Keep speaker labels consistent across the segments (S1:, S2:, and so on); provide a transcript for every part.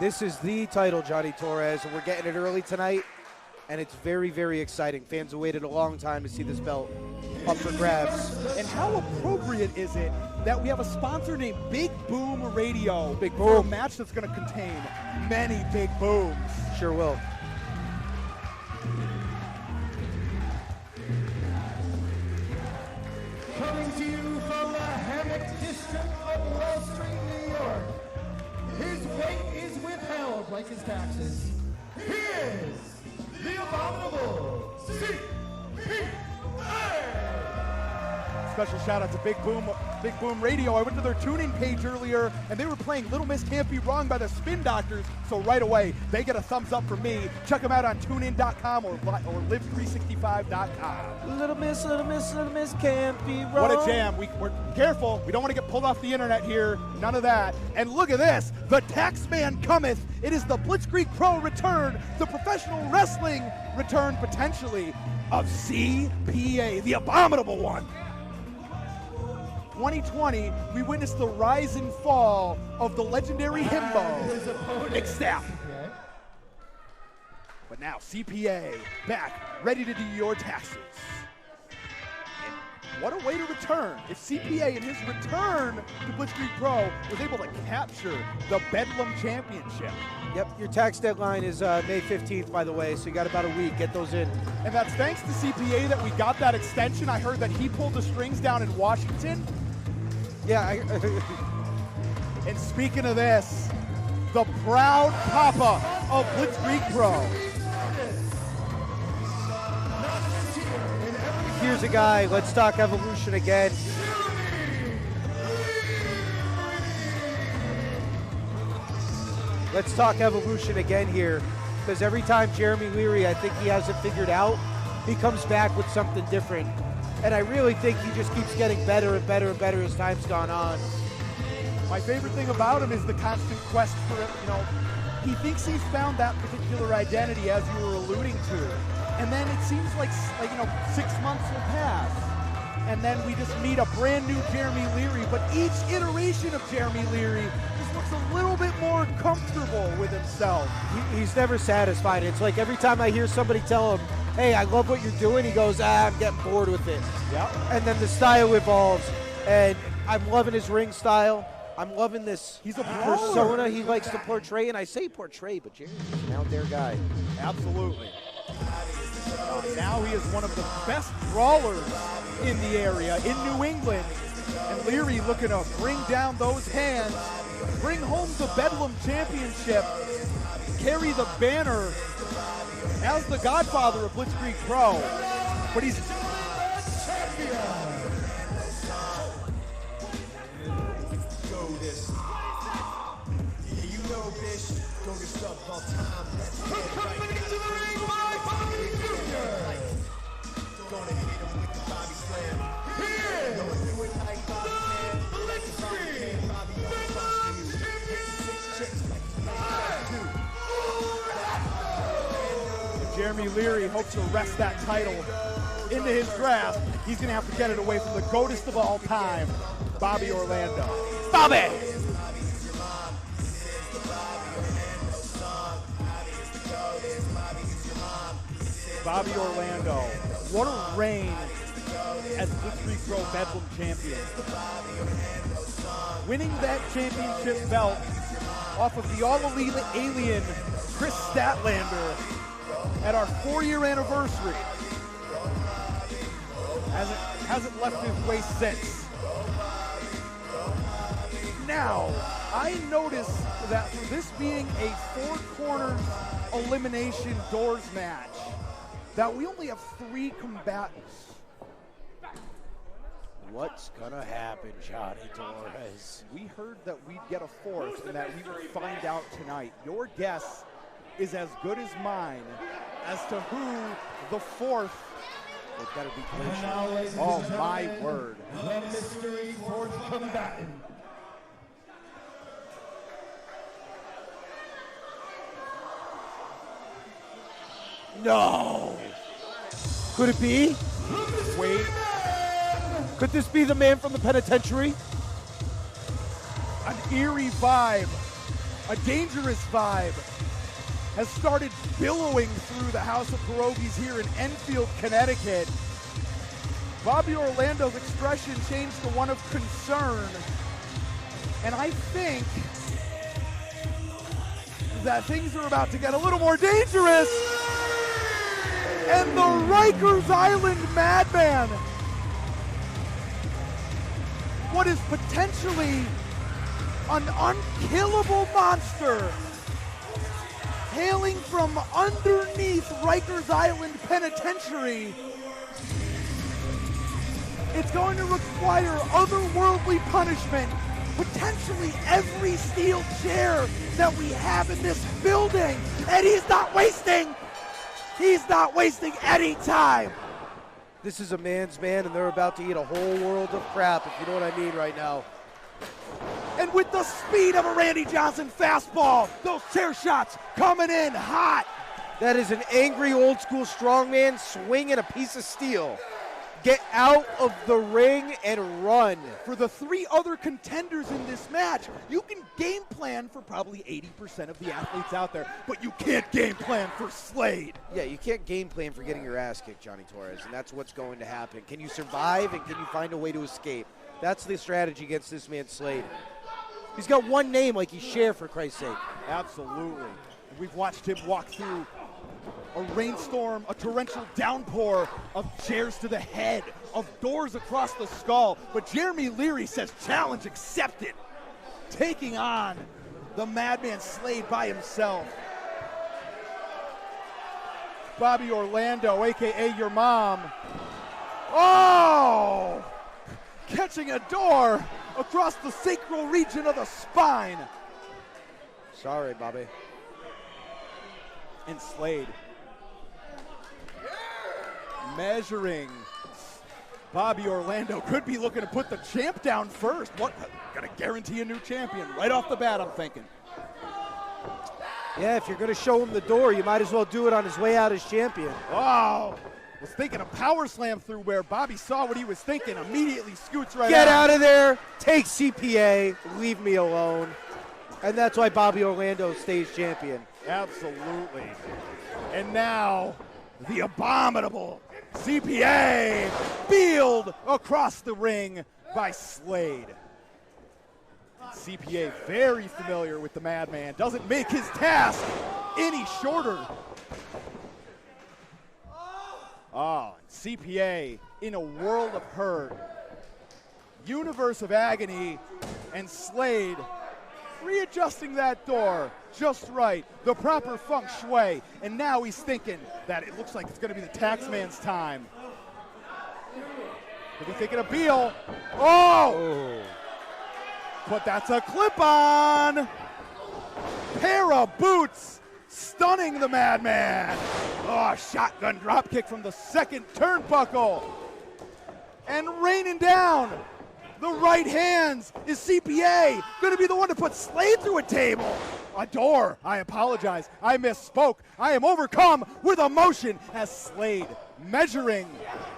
S1: This is the title, Johnny Torres, and we're getting it early tonight, and it's very, very exciting. Fans have waited a long time to see this belt up for grabs.
S2: And how appropriate is it that we have a sponsor named Big Boom Radio
S1: Big
S2: for a
S1: Boom.
S2: match that's going to contain many big booms.
S1: Sure will.
S3: Coming to you from the Hammock District of Wall Street, New York. His weight is withheld like his taxes. He is the abominable CPA.
S2: Special shout out to Big Boom Radio. I went to their tuning page earlier and they were playing Little Miss Can't Be Wrong by the Spin Doctors. So right away, they get a thumbs up from me. Check them out on tunein.com or live365.com.
S1: Little miss can't be wrong.
S2: What a jam. We're careful. We don't want to get pulled off the internet here. None of that. And look at this. The Taxman cometh. It is the Blitzkrieg Pro return. The professional wrestling return, potentially, of CPA, the abominable one. 2020, we witnessed the rise and fall of the legendary himbo, Nick Staff. But now CPA back, ready to do your taxes. And what a way to return. If CPA in his return to Blitzkrieg Pro was able to capture the Bedlam Championship.
S1: Yep, your tax deadline is May 15th, by the way, so you got about a week. Get those in.
S2: And that's thanks to CPA that we got that extension. I heard that he pulled the strings down in Washington.
S1: Yeah,
S2: And speaking of this, the proud papa of Blitzkrieg Pro.
S1: here's a guy. Let's talk evolution again. Let's talk evolution again here, because every time Jeremy Leary, I think he has it figured out, he comes back with something different. And I really think he just keeps getting better and better and better as time's gone on.
S2: My favorite thing about him is the constant quest for, he thinks he's found that particular identity, as you were alluding to. And then it seems like 6 months will pass. And then we just meet a brand new Jeremy Leary, but each iteration of Jeremy Leary just looks a little bit more comfortable with himself.
S1: He's never satisfied. It's like every time I hear somebody tell him, hey, I love what you're doing, he goes, I'm getting bored with it.
S2: Yep.
S1: And then the style evolves, and I'm loving his ring style. I'm loving this
S2: He's a
S1: persona he likes to portray, and I say portray, but Jerry's an out there guy.
S2: Absolutely. Now he is one of the best brawlers in the area, in New England. And Leary looking to bring down those hands, bring home the Bedlam Championship, carry the banner as the godfather of Blitzkrieg Pro. But he's
S3: Coming into the ring by Bobby Jr. Here is the Blitzkrieg Bedlam
S2: Jeremy Leary hopes to wrest that title into his grasp. He's going to have to get it away from the GOATest of all time, Bobby Orlando.
S1: Bobby!
S2: Bobby Orlando, what a reign as Blitzkrieg Pro Bedlam Champion. Winning that championship belt off of the all-elite alien Chris Statlander at our 4-year anniversary. Hasn't left his waist since. Now, I noticed that for this being a 4 corners elimination doors match, that we only have 3 combatants.
S1: What's gonna happen, Johnny Torres?
S2: We heard that we'd get a 4th and that we would find out tonight. Your guess is as good as mine as to who the 4th.
S1: It better be
S3: And now, ladies and
S2: Oh,
S3: gentlemen,
S2: my word.
S3: the mystery 4th combatant.
S1: No! Could it be?
S2: Wait,
S1: Could this be the man from the penitentiary?
S2: an eerie vibe A dangerous vibe has started billowing through the House of Pierogies here in Enfield, Connecticut. Bobby Orlando's expression changed to one of concern. And I think that things are about to get a little more dangerous. And the Rikers Island Madman, what is potentially an unkillable monster, hailing from underneath Rikers Island Penitentiary. It's going to require otherworldly punishment, potentially every steel chair that we have in this building, and he's not wasting any time.
S1: This is a man's man, and they're about to eat a whole world of crap, if you know what I mean right now.
S2: And with the speed of a Randy Johnson fastball, those chair shots coming in hot.
S1: That is an angry old school strongman swinging a piece of steel. Get out of the ring and run.
S2: For the three other contenders in this match, you can game plan for probably 80% of the athletes out there, but you can't game plan for Slade.
S1: Yeah, you can't game plan for getting your ass kicked, Johnny Torres, and that's what's going to happen. Can you survive and can you find a way to escape? That's the strategy against this man, Slade. He's got one name like he's Cher, for Christ's sake.
S2: Absolutely. We've watched him walk through a rainstorm, a torrential downpour of chairs to the head, of doors across the skull. But Jeremy Leary says challenge accepted. Taking on the Madman Slade by himself. Bobby Orlando, AKA your mom. Oh! Catching a door across the sacral region of the spine.
S1: Sorry, Bobby.
S2: And Slade measuring. Bobby Orlando could be looking to put the champ down first. What? Gonna guarantee a new champion right off the bat, I'm thinking.
S1: Yeah, if you're gonna show him the door, you might as well do it on his way out as champion.
S2: Oh, was thinking a power slam through where Bobby saw what he was thinking, immediately scoots right
S1: Get out of there, take CPA, leave me alone. And that's why Bobby Orlando stays champion.
S2: Absolutely. And now, the abominable CPA, field across the ring by Slade. CPA very familiar with the Madman, doesn't make his task any shorter. Oh, CPA in a world of hurt. Universe of agony, and Slade readjusting that door just right, the proper feng shui, and now he's thinking that it looks like it's going to be the taxman's time. Could be thinking of Beal. Oh! But that's a clip-on. Pair of boots, stunning the Madman. Oh, shotgun dropkick from the second turnbuckle. And raining down the right hands. Is CPA going to be the one to put Slade through a table? A door. I apologize. I misspoke. I am overcome with emotion as Slade measuring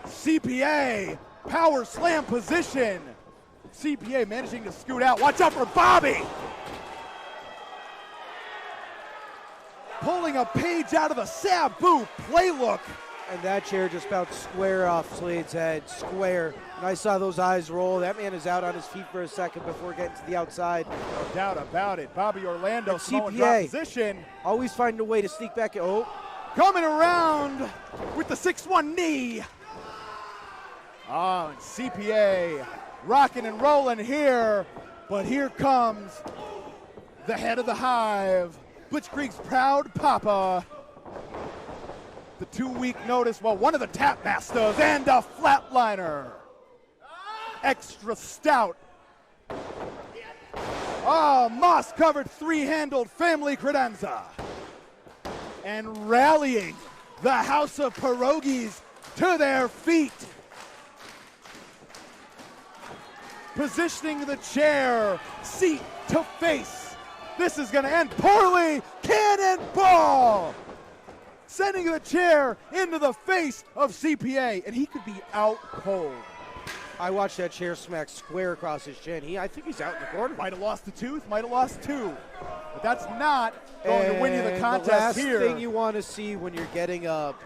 S2: CPA. Power slam position. CPA managing to scoot out. Watch out for Bobby. Pulling a page out of the Sabu playbook.
S1: And that chair just bounced square off Slade's head, square. And I saw those eyes roll. That man is out on his feet for a second before getting to the outside.
S2: No doubt about it. Bobby Orlando, Samoan
S1: CPA
S2: drop position.
S1: always finding a way to sneak back. Oh.
S2: Coming around with the 6-1 knee. Oh, and CPA rocking and rolling here. But here comes the head of the hive, Blitzkrieg's proud papa. The 2-week notice, well, one of the tap masters and a flatliner. Extra stout. Oh, moss-covered three-handled family credenza. And rallying the House of Pierogies to their feet. Positioning the chair, seat to face. This is gonna end poorly. Cannonball! Sending the chair into the face of CPA, and he could be out cold.
S1: I watched that chair smack square across his chin. I think he's out in the corner.
S2: Might have lost a tooth, might have lost two. But that's not going to win you the contest
S1: the last
S2: here.
S1: thing you want to see when you're getting up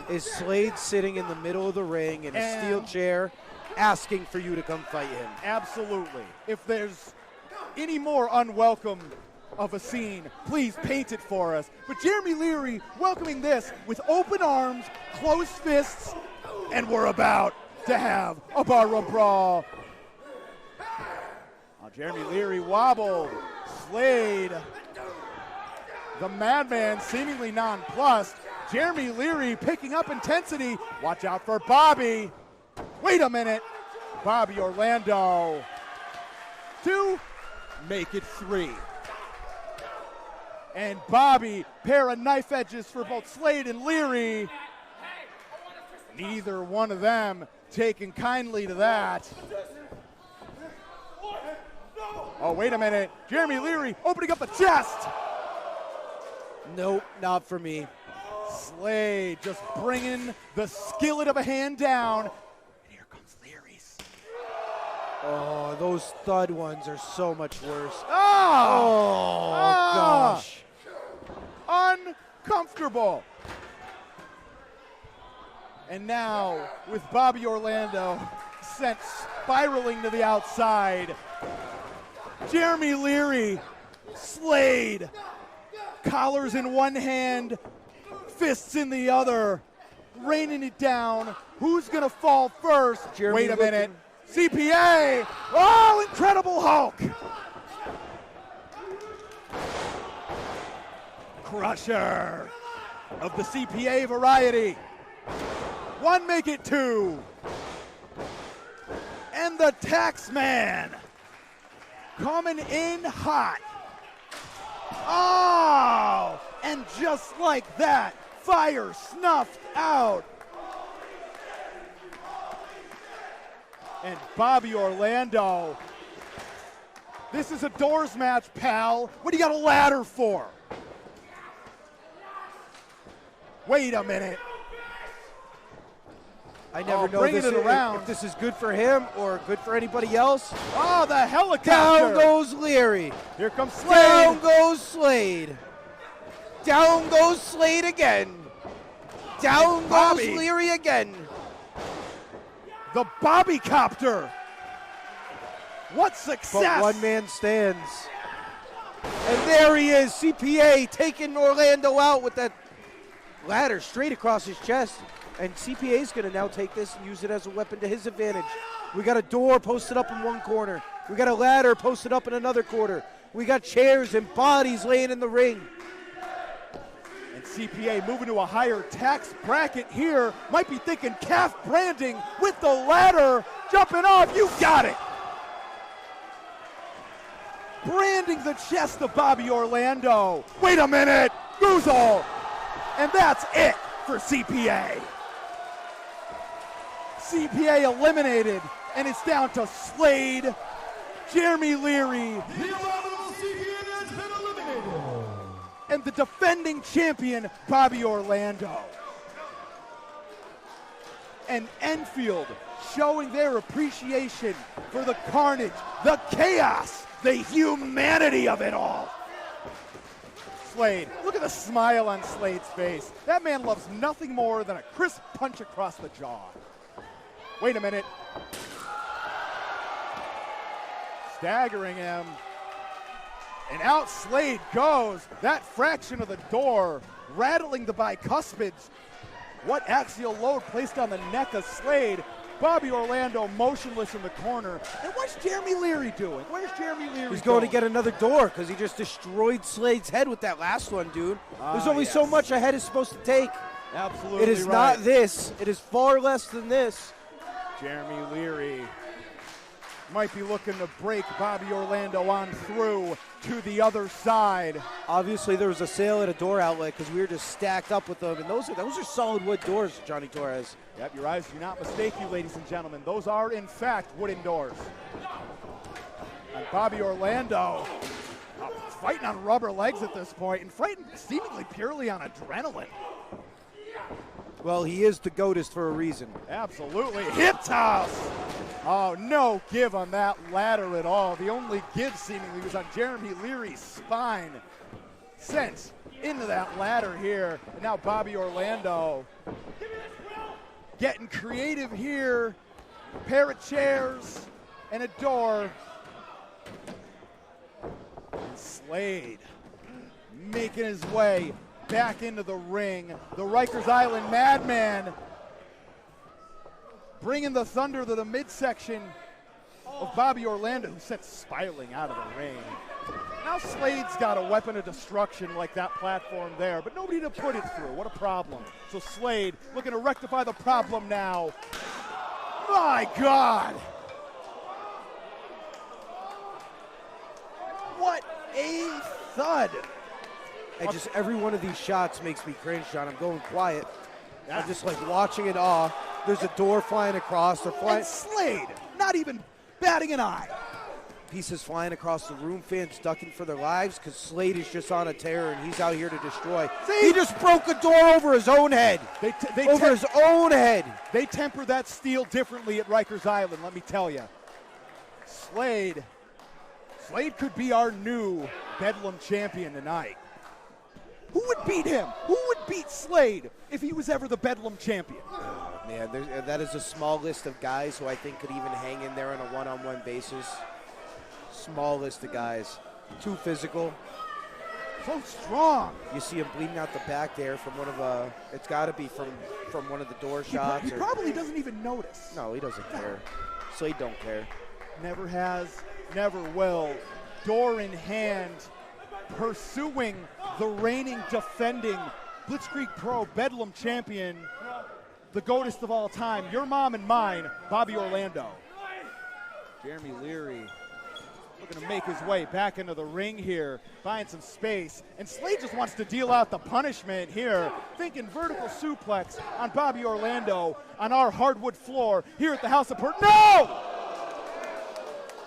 S1: is Slade sitting in the middle of the ring in a steel chair asking for you to come fight him.
S2: Absolutely. If there's any more unwelcome of a scene, please paint it for us. But Jeremy Leary welcoming this with open arms, closed fists, and we're about to have a barroom brawl. Oh, Jeremy Leary wobbled. Slade, the madman, seemingly nonplussed. Jeremy Leary picking up intensity. Watch out for Bobby. Wait a minute. Bobby Orlando. 2, make it 3. And Bobby, pair of knife edges for both Slade and Leary. Neither one of them taking kindly to that. Oh, wait a minute. Jeremy Leary opening up the chest.
S1: Nope, not for me.
S2: Slade just bringing the skillet of a hand down. And here comes Leary's.
S1: Oh, those thud ones are so much worse.
S2: Oh,
S1: Gosh.
S2: Uncomfortable. And now, with Bobby Orlando sent spiraling to the outside, Jeremy Leary, Slade, collars in one hand, fists in the other, raining it down. Who's gonna fall first?
S1: Jeremy
S2: Wait a minute. CPA! Oh, Incredible Hulk! Crusher of the CPA variety. 1, make it 2. And the Taxman coming in hot. Oh, and just like that, fire snuffed out. And Bobby Orlando. This is a doors match, pal. What do you got a ladder for? Wait a minute.
S1: I never know
S2: bringing
S1: this
S2: it around.
S1: if this is good for him or good for anybody else.
S2: Oh, the helicopter.
S1: Down goes Leary.
S2: Here comes Slade.
S1: Down goes Slade. Down goes Slade again. Down goes
S2: Bobby.
S1: Leary again.
S2: The Bobby Copter. What success.
S1: But one man stands. And there he is, CPA taking Orlando out with that ladder straight across his chest. And CPA is going to now take this and use it as a weapon to his advantage. We got a door posted up in one corner. We got a ladder posted up in another corner. We got chairs and bodies laying in the ring.
S2: And CPA moving to a higher tax bracket here. Might be thinking calf branding with the ladder. Jumping off, you got it. Branding the chest of Bobby Orlando. Wait a minute, Goozle. And that's it for CPA. CPA eliminated, and it's down to Slade, Jeremy Leary,
S3: The abominable CPA has been eliminated.
S2: and the defending champion, Bobby Orlando. And Enfield showing their appreciation for the carnage, the chaos, the humanity of it all. Slade, look at the smile on Slade's face. That man loves nothing more than a crisp punch across the jaw. Wait a minute. Staggering him. And out Slade goes. That fraction of the door rattling the bicuspids. What axial load placed on the neck of Slade. Bobby Orlando motionless in the corner. And what's Jeremy Leary doing? Where's Jeremy Leary
S1: He's going to get another door because he just destroyed Slade's head with that last one, dude. There's only so much a head is supposed to take.
S2: Absolutely
S1: It is not this. It is far less than this.
S2: Jeremy Leary might be looking to break Bobby Orlando on through to the other side.
S1: Obviously, there was a sale at a door outlet because we were just stacked up with them, and those are solid wood doors, Johnny Torres.
S2: Yep, your eyes do not mistake you, ladies and gentlemen. Those are, in fact, wooden doors. And Bobby Orlando fighting on rubber legs at this point and fighting seemingly purely on adrenaline.
S1: Well, he is the GOATest for a reason.
S2: Absolutely. Hip toss. Oh, no give on that ladder at all. The only give seemingly was on Jeremy Leary's spine. Sent into that ladder here. And now Bobby Orlando getting creative here. A pair of chairs and a door. And Slade making his way back into the ring. The Rikers Island Madman bringing the thunder to the midsection of Bobby Orlando, who sent spiraling out of the ring. Now Slade's got a weapon of destruction like that platform there, but nobody to put it through. What a problem. So Slade looking to rectify the problem now. My God! What a thud!
S1: And just every one of these shots makes me cringe, John. I'm going quiet. I'm just like watching in awe. There's a door flying across. They're flying.
S2: And Slade, not even batting an eye.
S1: Pieces flying across the room, fans ducking for their lives because Slade is just on a tear and he's out here to destroy.
S2: See?
S1: He just broke a door over his own head. Over his own head.
S2: They temper that steel differently at Rikers Island, let me tell you. Slade could be our new Bedlam Champion tonight. Who would beat him? Who would beat Slade if he was ever the Bedlam Champion?
S1: Man, that is a small list of guys who I think could even hang in there on a one-on-one basis. Small list of guys. Too physical.
S2: So strong.
S1: You see him bleeding out the back there from one of it's got to be from one of the door shots.
S2: He probably doesn't even notice.
S1: No, he doesn't care. Slade don't care.
S2: Never has, never will. Door in hand, pursuing the reigning, defending Blitzkrieg Pro Bedlam Champion, the GOATest of all time, your mom and mine, Bobby Orlando. Jeremy Leary looking to make his way back into the ring here, buying some space. And Slade just wants to deal out the punishment here, thinking vertical suplex on Bobby Orlando on our hardwood floor here at the House of No!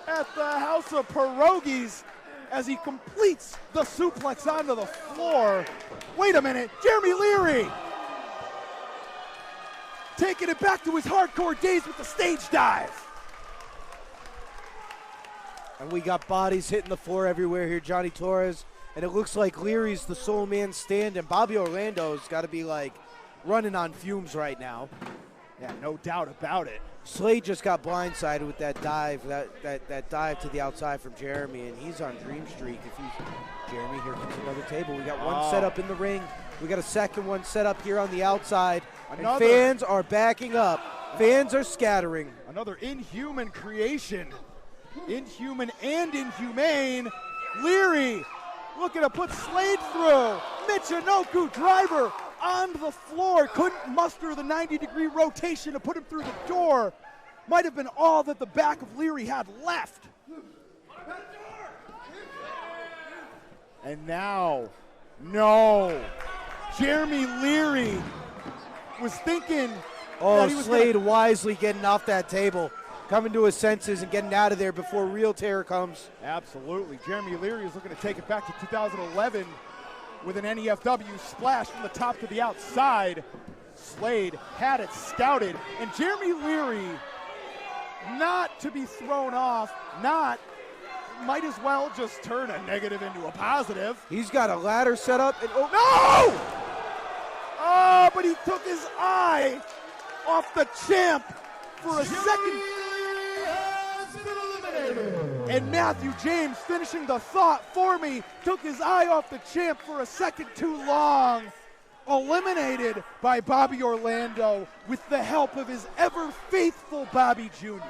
S2: At the House of Pierogies as he completes the suplex onto the floor. Wait a minute, Jeremy Leary taking it back to his hardcore days with the stage dive.
S1: And we got bodies hitting the floor everywhere here, Johnny Torres. And it looks like Leary's the sole man standing. Bobby Orlando's got to be like running on fumes right now.
S2: Yeah, no doubt about it.
S1: Slade just got blindsided with that dive, that dive to the outside from Jeremy, and he's on dream streak. Jeremy, here comes another table. We got one set up in the ring. We got a second one set up here on the outside. And fans are backing up. Fans are scattering.
S2: Another inhuman creation. Inhuman and inhumane. Leary looking to put Slade through. Michinoku driver on the floor. Couldn't muster the 90-degree rotation to put him through the door. Might have been all that the back of Leary had left. And now, no. Jeremy Leary was thinking.
S1: Oh, Slade wisely getting off that table, coming to his senses and getting out of there before real terror comes.
S2: Absolutely. Jeremy Leary is looking to take it back to 2011 with an NEFW splash from the top to the outside. Slade had it scouted, and Jeremy Leary, not to be thrown off, might as well just turn a negative into a positive.
S1: He's got a ladder set up, and
S2: no! Oh, but he took his eye off the champ for a second. And Matthew James, finishing the thought for me, took his eye off the champ for a second too long. Eliminated by Bobby Orlando with the help of his ever-faithful Bobby Jr.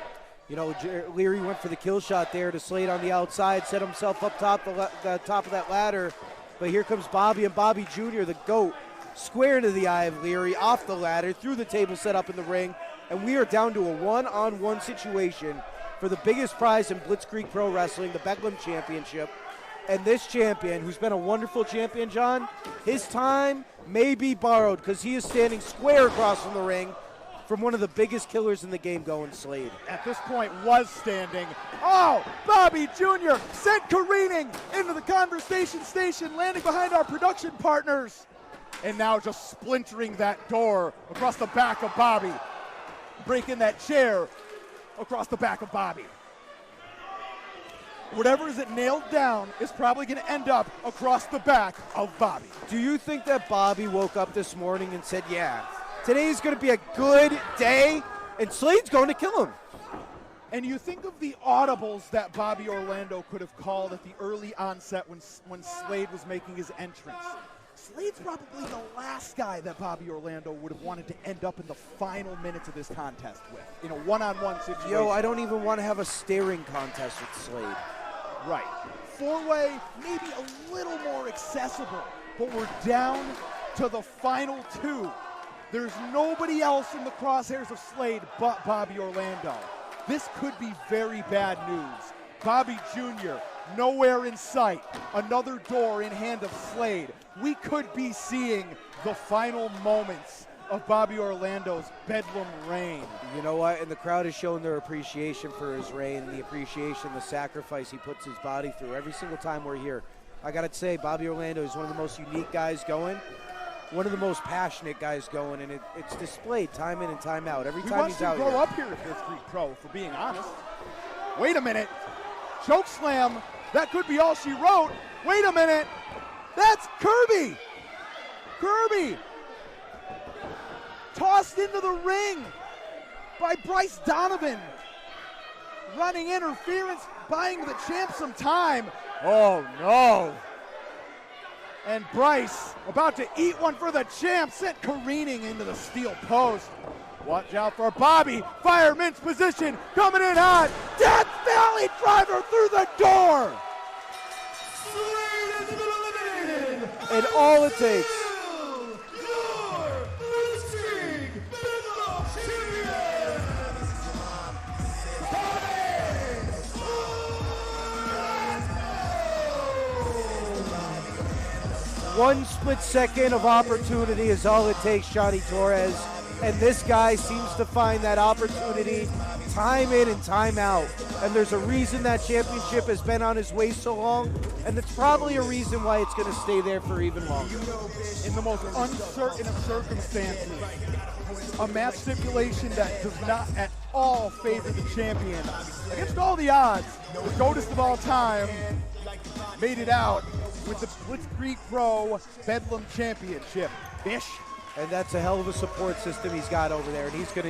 S1: You know, Leary went for the kill shot there to Slade on the outside, set himself up top the top of that ladder. But here comes Bobby and Bobby Jr., the GOAT, square into the eye of Leary, off the ladder, through the table set up in the ring. And we are down to a one-on-one situation for the biggest prize in Blitzkrieg Pro Wrestling, the Bedlam Championship. And this champion, who's been a wonderful champion, John, his time may be borrowed because he is standing square across from the ring from one of the biggest killers in the game going, Slade.
S2: At this point was standing. Oh, Bobby Jr. sent careening into the conversation station, landing behind our production partners. And now just splintering that door across the back of Bobby. Breaking that chair. across the back of Bobby. Whatever is it nailed down is probably going to end up across the back of Bobby.
S1: Do you think that Bobby woke up this morning and said, yeah, today's going to be a good day, and Slade's going to kill him?
S2: And you think of the audibles that Bobby Orlando could have called at the early onset when Slade was making his entrance. Slade's probably the last guy that Bobby Orlando would have wanted to end up in the final minutes of this contest with, in a one-on-one situation.
S1: Yo, I don't even want to have a staring contest with Slade.
S2: Right. Four-way, maybe a little more accessible, but we're down to the final two. There's nobody else in the crosshairs of Slade but Bobby Orlando. This could be very bad news. Bobby Jr., nowhere in sight. Another door in hand of Slade. We could be seeing the final moments of Bobby Orlando's Bedlam reign.
S1: You know what? And the crowd is showing their appreciation for his reign, the appreciation, the sacrifice he puts his body through every single time we're here. I got to say, Bobby Orlando is one of the most unique guys going, one of the most passionate guys going, and it's displayed time in and time out. Every time he's out here.
S2: He wants to grow up here at Blitzkrieg Pro, for being honest. Wait a minute. Choke slam. That could be all she wrote. Wait a minute. That's Kirby. Kirby. Tossed into the ring by Bryce Donovan. Running interference, buying the champ some time. Oh no. And Bryce, about to eat one for the champ, sent careening into the steel post. Watch out for Bobby. Fireman's position, coming in hot. Death Valley driver through the door.
S3: Slade has been eliminated.
S1: And all it takes.
S3: Your Blitzkrieg Bedlam Champion.
S1: One split second of opportunity is all it takes, Johnny Torres. And this guy seems to find that opportunity time in and time out. And there's a reason that championship has been on his way so long, and it's probably a reason why it's going to stay there for even longer.
S2: In the most uncertain of circumstances, a match stipulation that does not at all favor the champion. Against all the odds, the GOATest of all time made it out with the Blitzkrieg Pro Bedlam Championship. Ish.
S1: And that's a hell of a support system he's got over there, and he's going to